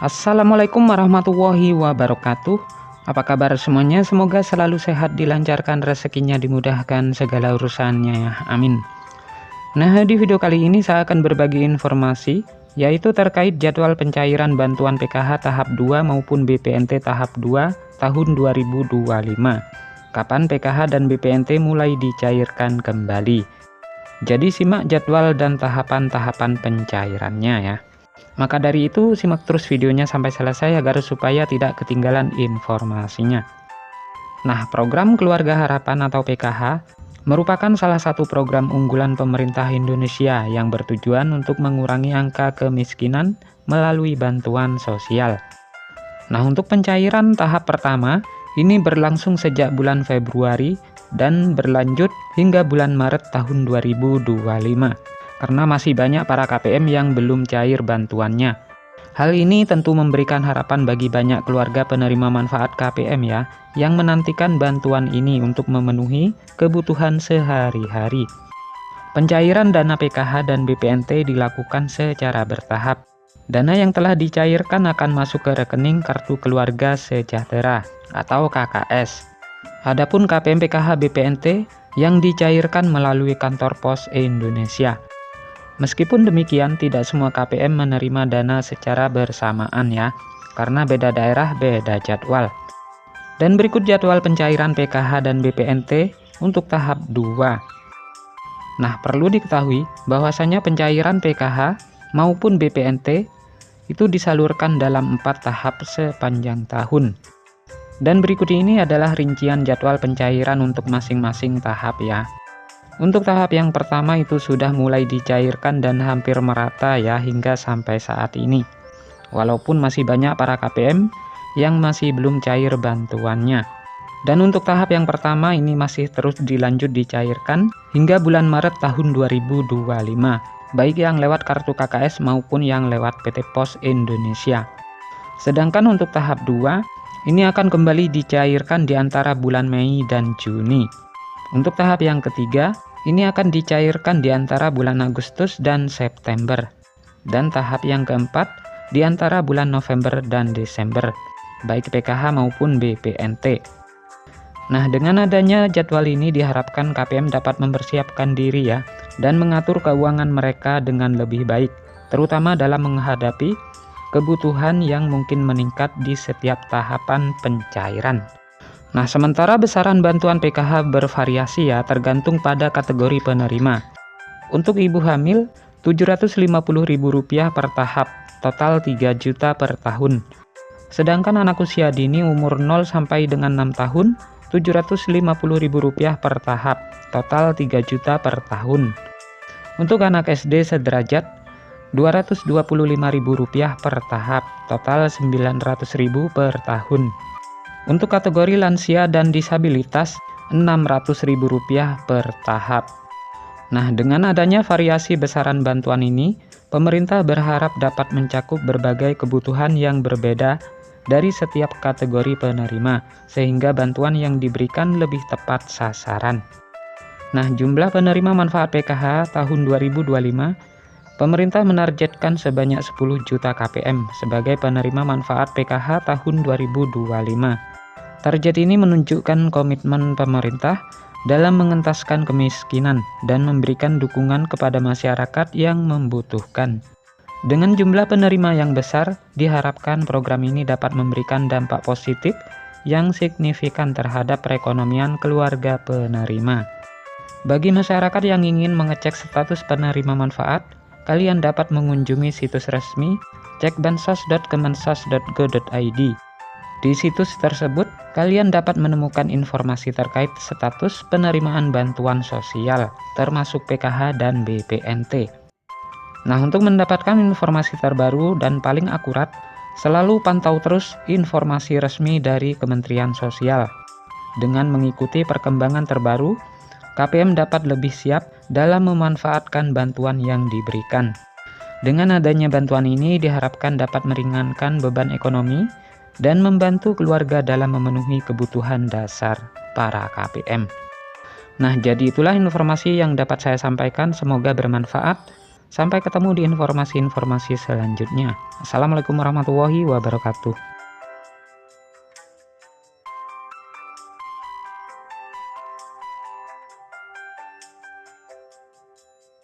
Assalamualaikum warahmatullahi wabarakatuh. Apa kabar semuanya? Semoga selalu sehat, dilancarkan rezekinya, dimudahkan segala urusannya ya. Amin. Nah, di video kali ini saya akan berbagi informasi yaitu terkait jadwal pencairan bantuan PKH tahap 2 maupun BPNT tahap 2 tahun 2025. Kapan PKH dan BPNT mulai dicairkan kembali. Jadi simak jadwal dan tahapan-tahapan pencairannya ya. Maka dari itu simak terus videonya sampai selesai agar supaya tidak ketinggalan informasinya. Nah, program Keluarga Harapan atau PKH merupakan salah satu program unggulan pemerintah Indonesia yang bertujuan untuk mengurangi angka kemiskinan melalui bantuan sosial. Nah, untuk pencairan tahap pertama ini berlangsung sejak bulan Februari dan berlanjut hingga bulan Maret tahun 2025. Karena masih banyak para KPM yang belum cair bantuannya. Hal ini tentu memberikan harapan bagi banyak keluarga penerima manfaat KPM ya, yang menantikan bantuan ini untuk memenuhi kebutuhan sehari-hari. Pencairan dana PKH dan BPNT dilakukan secara bertahap. Dana yang telah dicairkan akan masuk ke rekening Kartu Keluarga Sejahtera atau KKS. Adapun KPM PKH BPNT yang dicairkan melalui kantor pos Indonesia. Meskipun demikian, tidak semua KPM menerima dana secara bersamaan ya, karena beda daerah beda jadwal. Dan berikut jadwal pencairan PKH dan BPNT untuk tahap 2. Nah, perlu diketahui bahwasanya pencairan PKH maupun BPNT itu disalurkan dalam 4 tahap sepanjang tahun. Dan berikut ini adalah rincian jadwal pencairan untuk masing-masing tahap ya. Untuk tahap yang pertama itu sudah mulai dicairkan dan hampir merata ya hingga sampai saat ini. Walaupun masih banyak para KPM yang masih belum cair bantuannya. Dan untuk tahap yang pertama ini masih terus dilanjut dicairkan hingga bulan Maret tahun 2025. Baik yang lewat kartu KKS maupun yang lewat PT Pos Indonesia. Sedangkan untuk tahap 2 ini akan kembali dicairkan di antara bulan Mei dan Juni. Untuk tahap yang ketiga, ini akan dicairkan di antara bulan Agustus dan September. Dan tahap yang keempat, di antara bulan November dan Desember, baik PKH maupun BPNT. Nah, dengan adanya jadwal ini diharapkan KPM dapat mempersiapkan diri ya, dan mengatur keuangan mereka dengan lebih baik, terutama dalam menghadapi kebutuhan yang mungkin meningkat di setiap tahapan pencairan. Nah, sementara besaran bantuan PKH bervariasi ya, tergantung pada kategori penerima. Untuk ibu hamil, Rp750.000 per tahap, total 3 juta per tahun. Sedangkan anak usia dini umur 0 sampai dengan 6 tahun, Rp750.000 per tahap, total 3 juta per tahun. Untuk anak SD sederajat, Rp225.000 per tahap, total Rp900.000 per tahun. Untuk kategori lansia dan disabilitas, Rp600.000 per tahap. Nah, dengan adanya variasi besaran bantuan ini, pemerintah berharap dapat mencakup berbagai kebutuhan yang berbeda dari setiap kategori penerima, sehingga bantuan yang diberikan lebih tepat sasaran. Nah, jumlah penerima manfaat PKH tahun 2025, pemerintah menargetkan sebanyak 10 juta KPM sebagai penerima manfaat PKH tahun 2025. Target ini menunjukkan komitmen pemerintah dalam mengentaskan kemiskinan dan memberikan dukungan kepada masyarakat yang membutuhkan. Dengan jumlah penerima yang besar, diharapkan program ini dapat memberikan dampak positif yang signifikan terhadap perekonomian keluarga penerima. Bagi masyarakat yang ingin mengecek status penerima manfaat, kalian dapat mengunjungi situs resmi cekbansos.kemensos.go.id. Di situs tersebut, kalian dapat menemukan informasi terkait status penerimaan bantuan sosial, termasuk PKH dan BPNT. Nah, untuk mendapatkan informasi terbaru dan paling akurat, selalu pantau terus informasi resmi dari Kementerian Sosial. Dengan mengikuti perkembangan terbaru, KPM dapat lebih siap dalam memanfaatkan bantuan yang diberikan. Dengan adanya bantuan ini diharapkan dapat meringankan beban ekonomi dan membantu keluarga dalam memenuhi kebutuhan dasar para KPM. Nah, jadi itulah informasi yang dapat saya sampaikan, semoga bermanfaat. Sampai ketemu di informasi-informasi selanjutnya. Assalamualaikum warahmatullahi wabarakatuh.